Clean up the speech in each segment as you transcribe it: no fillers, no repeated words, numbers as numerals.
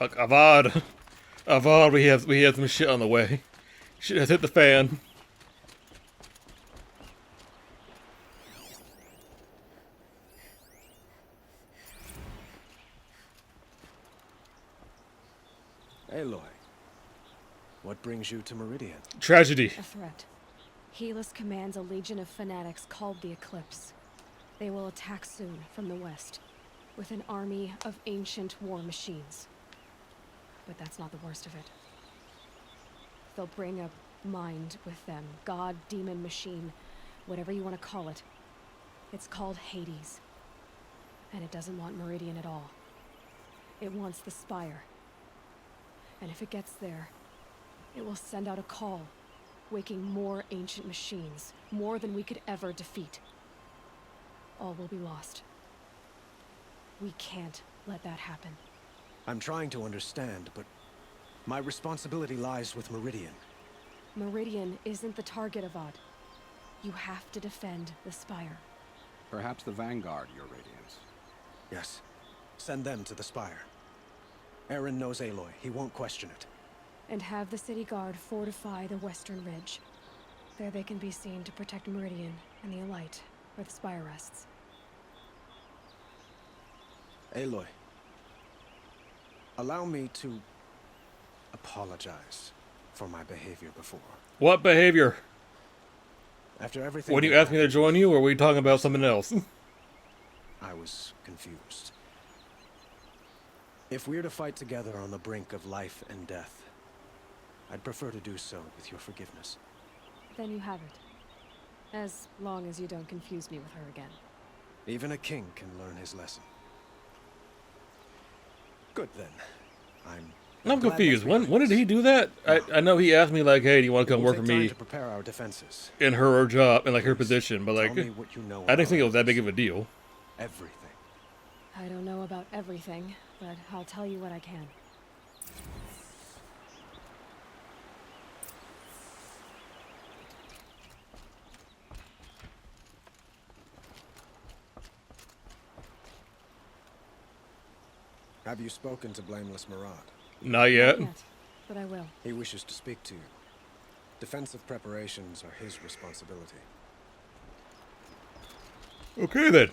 Fuck, Avad. Avad, we have some shit on the way. Shit has hit the fan. Aloy, what brings you to Meridian? Tragedy. A threat. Helis commands a legion of fanatics called the Eclipse. They will attack soon from the west, with an army of ancient war machines. But that's not the worst of it. They'll bring a mind with them. God, demon, machine, whatever you want to call it. It's called Hades. And it doesn't want Meridian at all. It wants the Spire. And if it gets there, it will send out a call, waking more ancient machines, more than we could ever defeat. All will be lost. We can't let that happen. I'm trying to understand, but my responsibility lies with Meridian. Meridian isn't the target, Avad. You have to defend the Spire. Perhaps the Vanguard, Your Radiance. Yes. Send them to the Spire. Eren knows Aloy. He won't question it. And have the city guard fortify the western ridge. There they can be seen to protect Meridian and the Elite, where the Spire rests. Aloy, allow me to apologize for my behavior before. What behavior? After everything... When you asked me to join you, or were we talking about something else? I was confused. If we're to fight together on the brink of life and death, I'd prefer to do so with your forgiveness. Then you have it. As long as you don't confuse me with her again. Even a king can learn his lesson. Good then. I'm glad confused. that's When did he do that? I know he asked me like, hey, do you want to It come will work for take time me to prepare our defenses. in her job, in like her position, but Tell like, me what you know I didn't think it was that about big of a deal. everything. I don't know about everything, but I'll tell you what I can. Have you spoken to Blameless Murad? Not yet. Not yet, but I will. He wishes to speak to you. Defensive preparations are his responsibility. Okay then.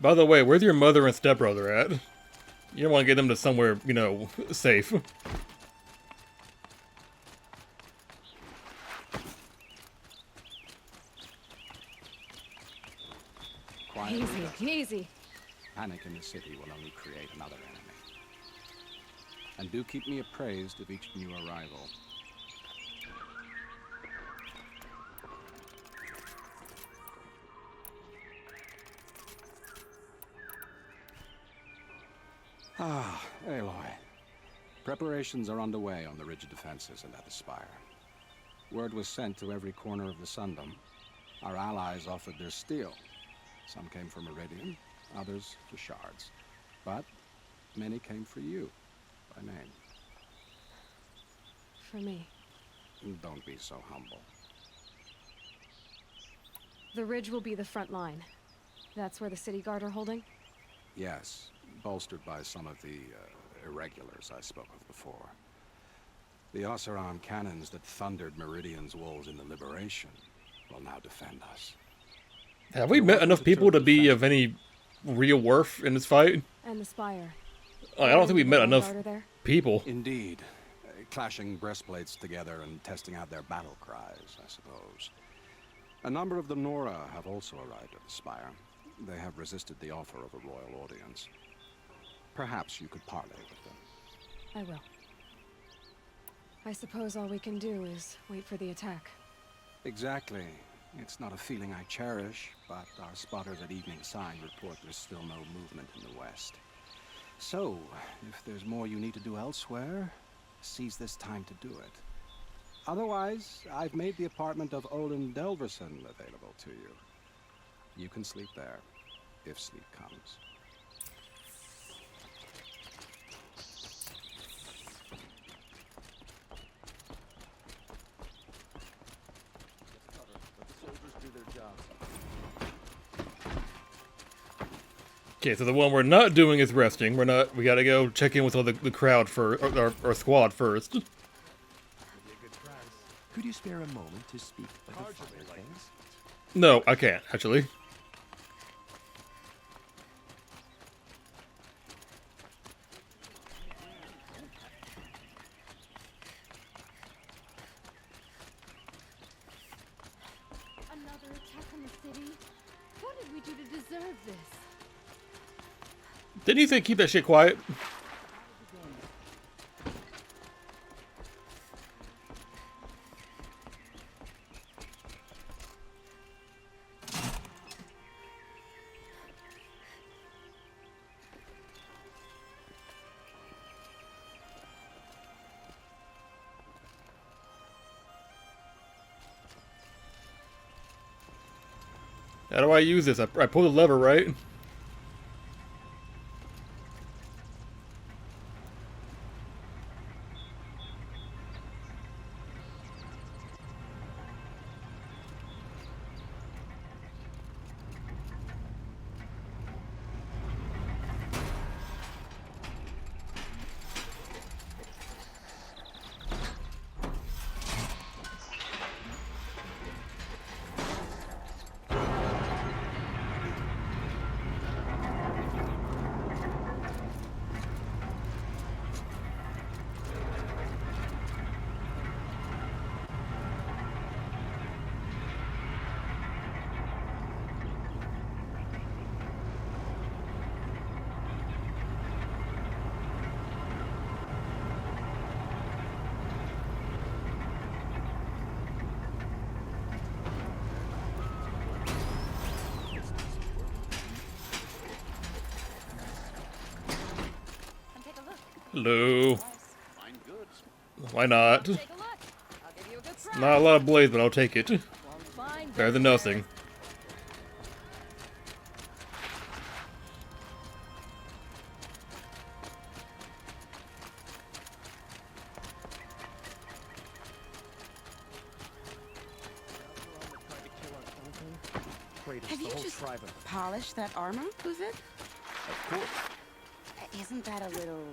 By the way, where's your mother and stepbrother at? You don't want to get them to somewhere, you know, safe. Quietly, Easy, easy. panic in the city will only create another enemy. And do keep me appraised of each new arrival. Ah, Aloy. Preparations are underway on the ridge of defenses and at the Spire. Word was sent to every corner of the Sundom. Our allies offered their steel. Some came for Meridian, others for shards. But many came for you, by name. For me. Don't be so humble. The ridge will be the front line. That's where the city guard are holding? Yes, bolstered by some of the irregulars I spoke of before. The Oseram cannons that thundered Meridian's walls in the Liberation will now defend us. Have we met enough people to be of any real worth in this fight? And the Spire. I don't think we've met enough Vanguard are there? people. Indeed. Clashing breastplates together and testing out their battle cries, I suppose. A number of the Nora have also arrived at the Spire. They have resisted the offer of a royal audience. Perhaps you could parley with them. I will. I suppose all we can do is wait for the attack. Exactly. It's not a feeling I cherish, but our spotters at Evening Sign report there's still no movement in the west. So, if there's more you need to do elsewhere, seize this time to do it. Otherwise, I've made the apartment of Olin Delverson available to you. You can sleep there, if sleep comes. Let the soldiers do their jobs. Okay, so the one we're not doing is resting. We gotta go check in with all the crowd for our squad first. Could you spare a moment to speak of the finer things? No, I can't, actually. Another attack on the city? What did we do to deserve this? Didn't you say keep that shit quiet? How do I use this? I pull the lever, right? Hello. Why not? Take a look. I'll give you a good prize. Not a lot of blaze, but I'll take it. Won't find Better than there. nothing. Have you just polished that armor, Uzit? Of course. Isn't that a little...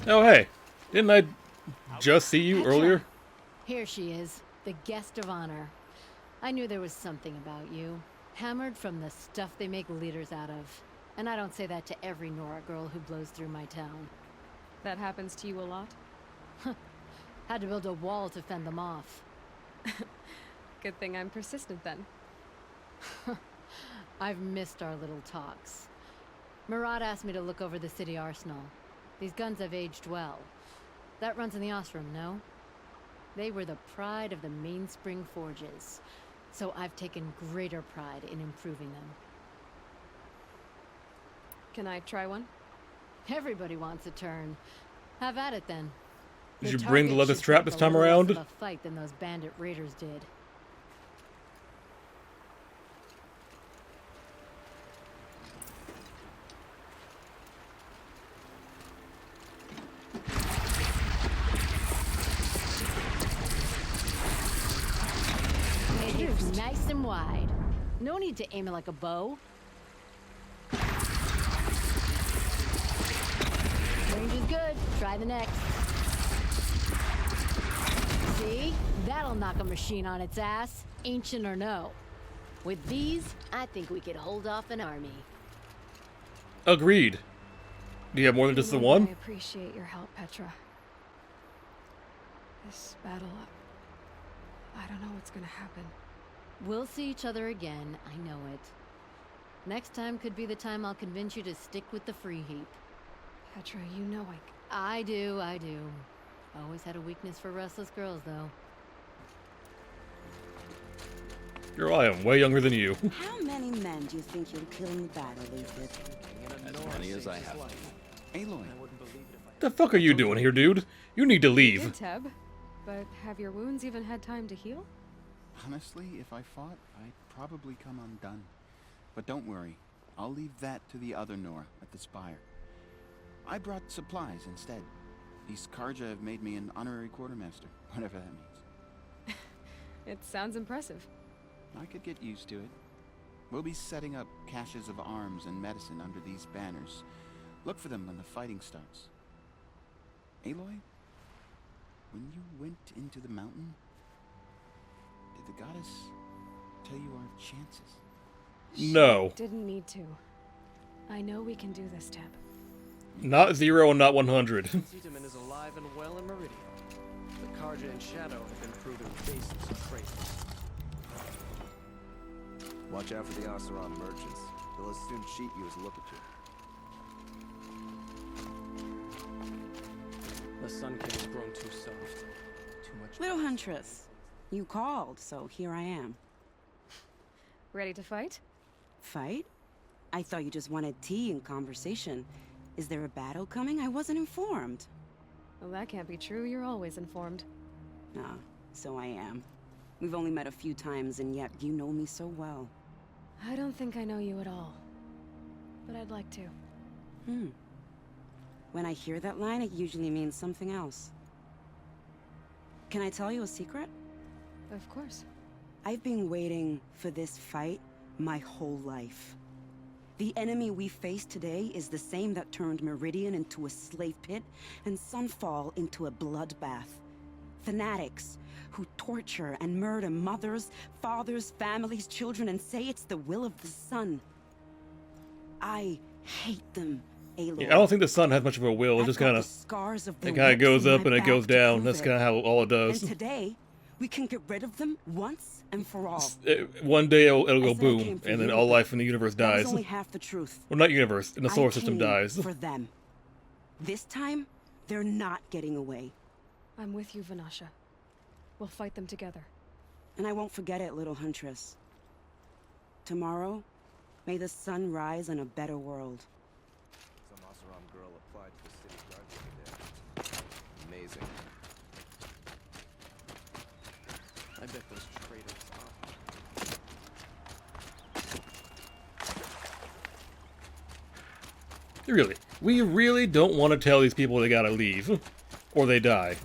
Oh, hey. Didn't I just see you earlier? Here she is, the guest of honor. I knew there was something about you. Hammered from the stuff they make leaders out of. And I don't say that to every Nora girl who blows through my town. That happens to you a lot? Had to build a wall to fend them off. Good thing I'm persistent then. I've missed our little talks. Murad asked me to look over the city arsenal. These guns have aged well. That runs in the Ostrom, no? They were the pride of the Mainspring forges. So I've taken greater pride in improving them. Can I try one? Everybody wants a turn. Have at it then. Did Your you bring the target leather should strap take this a time little less around? of a fight than those bandit raiders did. Make it nice and wide. No need to aim it like a bow. Range is good. Try the next. See? That'll knock a machine on its ass, ancient or no. With these, I think we could hold off an army. Agreed. Do you have more than just the I one? appreciate your help, Petra. This battle, I don't know what's gonna happen. We'll see each other again, I know it. Next time could be the time I'll convince you to stick with the free heap. Petra, you know I do. Always had a weakness for restless girls, though. Girl, I am way younger than you. How many men do you think you'll kill in the battle, Uzit? As many as I have. Aloy. The fuck are you doing here, dude? You need to Good, leave. Teb. But have your wounds even had time to heal? Honestly, if I fought, I'd probably come undone. But don't worry, I'll leave that to the other Nora at the Spire. I brought supplies instead. These Karja have made me an honorary quartermaster, whatever that means. It sounds impressive. I could get used to it. We'll be setting up caches of arms and medicine under these banners. Look for them when the fighting starts. Aloy, when you went into the mountain, did the goddess tell you our chances? No. Didn't need to. I know we can do this, Teb. Not 0 and not 100. Tiedemann is alive and well in Meridian. The Karja and Shadow have been proven baseless and traitors. Watch out for the Oseram merchants. They'll as soon cheat you as look at you. The Sun King's grown too soft. Too much. Little Huntress, you called, so here I am. Ready to fight? Fight? I thought you just wanted tea and conversation. Is there a battle coming? I wasn't informed. Well, that can't be true. You're always informed. Ah, so I am. We've only met a few times, and yet you know me so well. I don't think I know you at all. But I'd like to. When I hear that line, it usually means something else. Can I tell you a secret? Of course. I've been waiting for this fight my whole life. The enemy we face today is the same that turned Meridian into a slave pit and Sunfall into a bloodbath. Fanatics who torture and murder mothers, fathers, families, children, and say it's the will of the sun. I hate them, Aloy. Yeah, I don't think the sun has much of a will. It just kind of goes up and it goes down. That's kind of how all it does. And today, we can get rid of them once and for all. One day it'll go I said I boom, came for and then you, all but life in the universe that was dies. only half the truth. Well, not universe, in the solar I system came dies. for them. This time, they're not getting away. I'm with you, Vanasha. We'll fight them together. And I won't forget it, little Huntress. Tomorrow, may the sun rise in a better world. Some Oseram girl applied to the city guard the other day. Amazing. I bet those traitors are. Really, we really don't want to tell these people they gotta leave, or they die.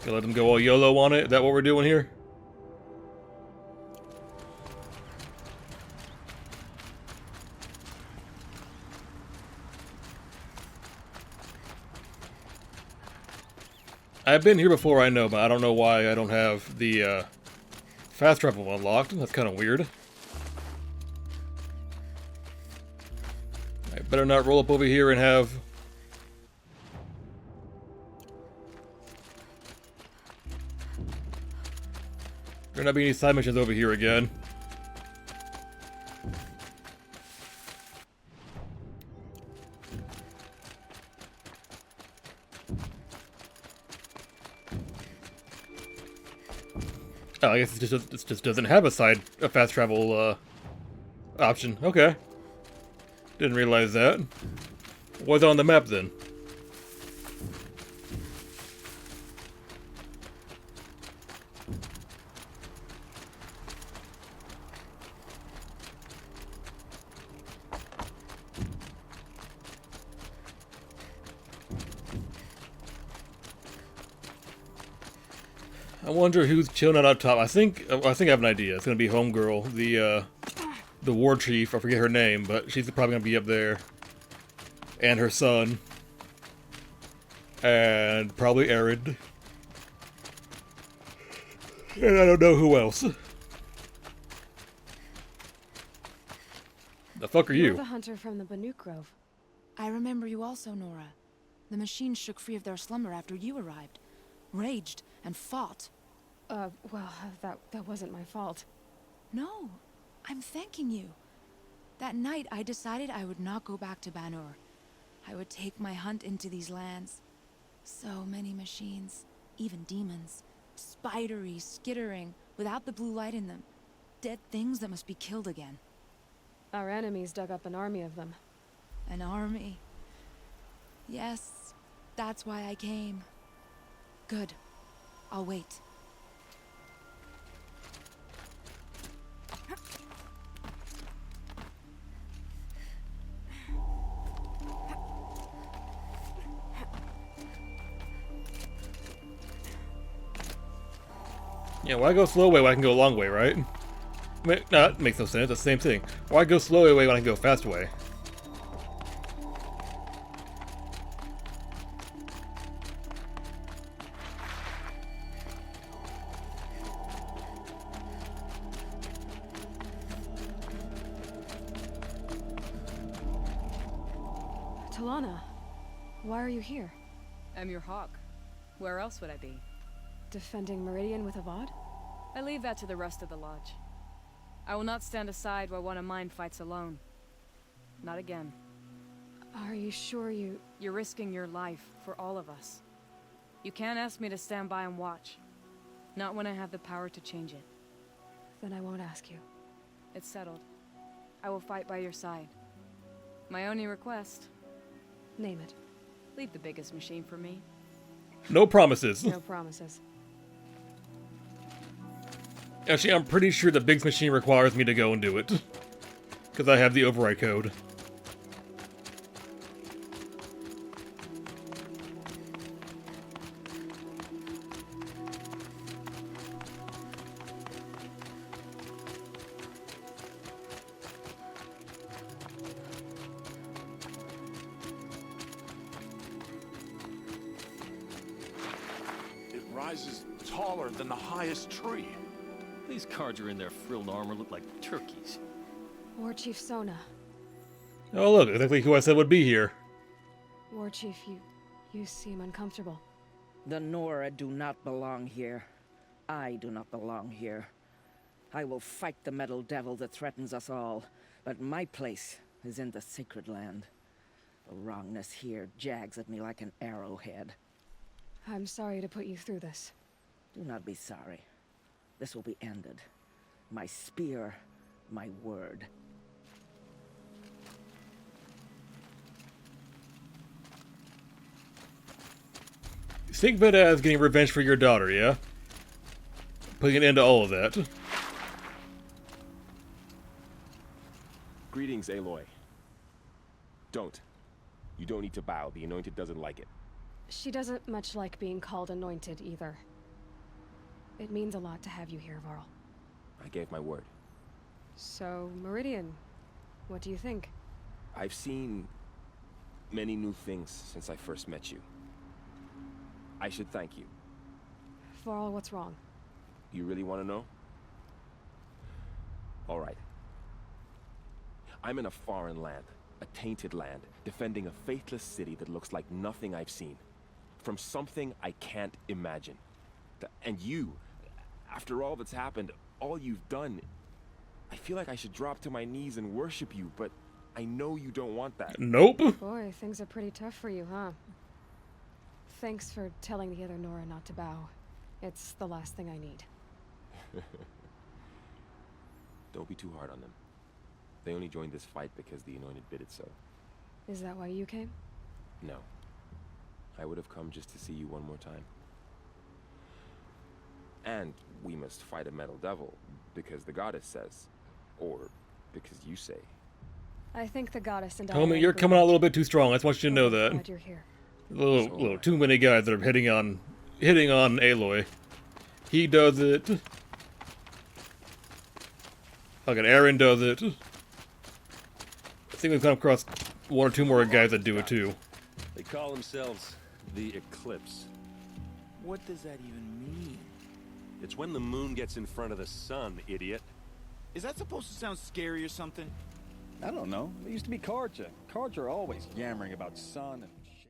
Gonna let them go all YOLO on it? Is that what we're doing here? I've been here before, I know, but I don't know why I don't have the fast travel unlocked. That's kind of weird. I better not roll up over here and have... There not be any side missions over here again. Oh, I guess it just doesn't have a fast travel option. Okay, didn't realize that. What's on the map then? I wonder who's chilling out up top. I think I have an idea. It's gonna be Homegirl, the war chief. I forget her name, but she's probably gonna be up there, and her son, and probably Arid, and I don't know who else. The fuck are You're you? the hunter from the Banuk Grove. I remember you also, Nora. The machines shook free of their slumber after you arrived. Raged and fought. Well, that wasn't my fault. No, I'm thanking you. That night, I decided I would not go back to Banur. I would take my hunt into these lands. So many machines, even demons. Spidery, skittering, without the blue light in them. Dead things that must be killed again. Our enemies dug up an army of them. An army. Yes, that's why I came. Good. I'll wait. Yeah, why go slow way when I can go long way, right? No, that makes no sense. That's the same thing. Why go slow way when I can go fast way? Talana, why are you here? I'm your hawk. Where else would I be? Defending Meridian with Avad? I leave that to the rest of the lodge. I will not stand aside while one of mine fights alone. Not again. Are you sure you... You're risking your life for all of us. You can't ask me to stand by and watch. Not when I have the power to change it. Then I won't ask you. It's settled. I will fight by your side. My only request... Name it. Leave the biggest machine for me. No promises. No promises. Actually, I'm pretty sure the Biggs machine requires me to go and do it. Because I have the override code. It rises taller than the highest tree. These cards are in their frilled armor look like turkeys. War Chief Sona. Oh look, exactly who I said would be here. War Chief, you seem uncomfortable. The Nora do not belong here. I do not belong here. I will fight the metal devil that threatens us all, but my place is in the sacred land. The wrongness here jags at me like an arrowhead. I'm sorry to put you through this. Do not be sorry. This will be ended. My spear, my word. Think of it as getting revenge for your daughter, yeah? Putting an end to all of that. Greetings, Aloy. Don't. You don't need to bow. The Anointed doesn't like it. She doesn't much like being called anointed, either. It means a lot to have you here, Varl. I gave my word. So, Meridian, what do you think? I've seen many new things since I first met you. I should thank you. Varl, what's wrong? You really want to know? All right. I'm in a foreign land, a tainted land, defending a faithless city that looks like nothing I've seen. From something I can't imagine. And you, after all that's happened, all you've done, I feel like I should drop to my knees and worship you, but I know you don't want that. Nope. Boy, things are pretty tough for you, huh? Thanks for telling the other Nora not to bow. It's the last thing I need. Don't be too hard on them. They only joined this fight because the Anointed bid it so. Is that why you came? No. I would have come just to see you one more time. And we must fight a metal devil, because the goddess says. Or because you say. I think the goddess and I... Homie, you're coming out a little bit too strong. I just want you to know that. Glad you're here. A little too many guys that are hitting on Aloy. He does it. Fucking Aaron does it. I think we've come across one or two more guys that do it too. They call themselves the Eclipse. What does that even mean? It's when the moon gets in front of the sun, idiot. Is that supposed to sound scary or something? I don't know. They used to be Karja. Karja are always yammering about sun and shit.